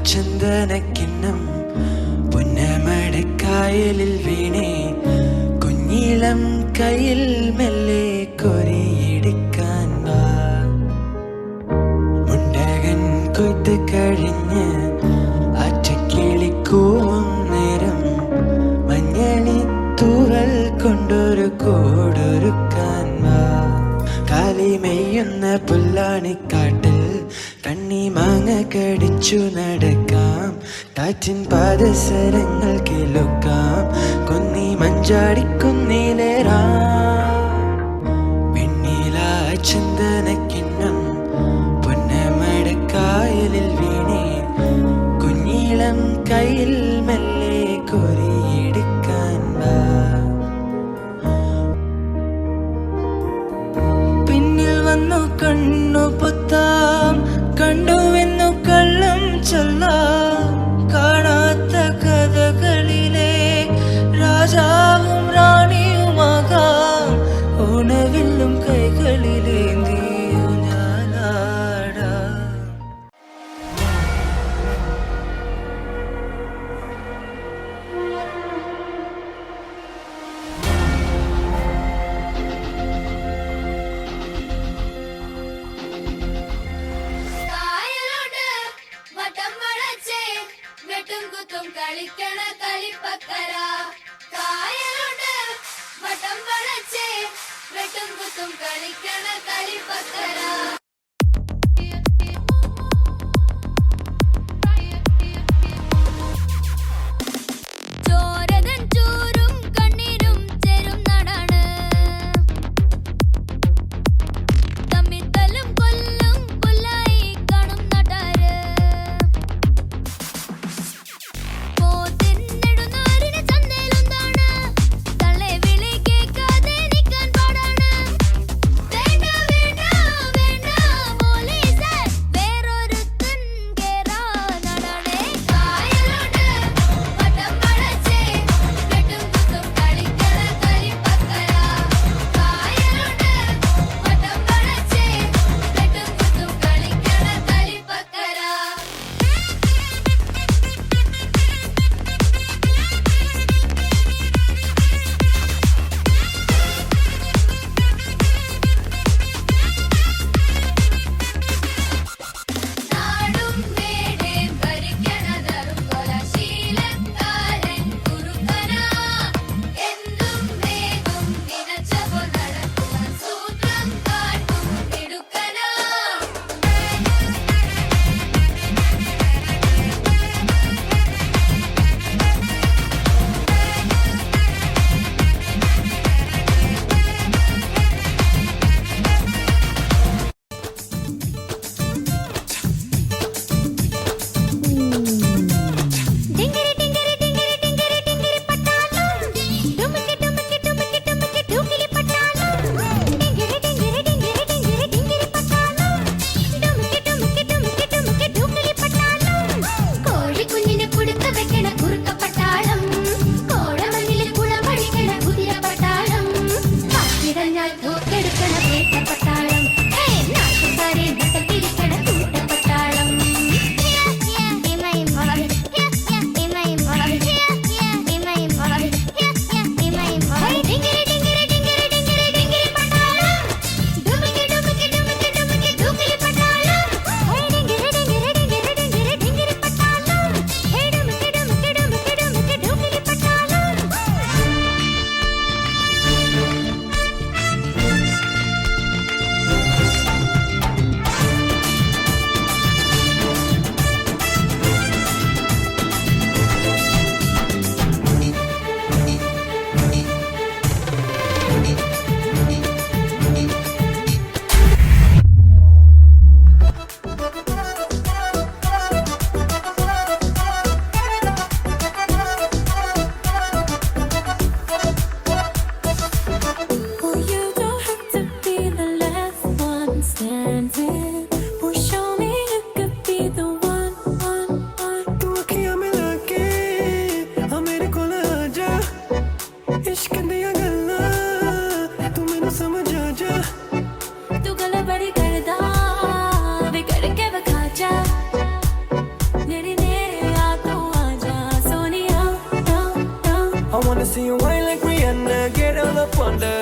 ചന്ദനക്കിണ്ണം പുന്നമടക്കായലിൽ വീണേ കുഞ്ഞിളം കയ്യിൽ മെല്ലെ കൊരിയെടുക്കാൻ വാ. മുണ്ടകൻ കൊയ്ത്ത് കഴിഞ്ഞ് ആറ്റക്കിളിക്കൂവും നേരം മഞ്ഞണി തൂവൽ കൊണ്ടൊരു കൂടൊരുക്കാൻ വാ. കാലിമെയ്യുന്ന പുല്ലാണിക്കാട്ടിൽ കണ്ണി മാങ്ങ കടിച്ചു നടക്കാം. കാറ്റിൻ പാദസരങ്ങൾ കിലുക്കാം. കുന്നി മഞ്ചാടിക്കുന്നിലേറാം. വെണ്ണില ചന്ദനക്കിണ്ണം പുന്നമടക്കായലിൽ വീണേ കുഞ്ഞിളം കയ്യിൽ മെല്ലെ കൊരിയെടുക്കാൻ വാ. പിന്നിൽ വന്നു കണ്ണു പൊത്താം, കണ്ടുവെന്നു കള്ളം ചൊല്ലാം. കാണാത്ത കഥകളിലെ രാജാവും റാണിയുമാകാം. ഓണവില്ലും കൈകളിലേന്തിയോ ഞാനാടാം. കളിക്കണ കളിപ്പക്കര കായലുണ്ട് വട്ടം വളച്ചേ വെട്ടും കുത്തും കളിക്കണ കളിപ്പക്കര. വേണ്ട കൊണ്ട്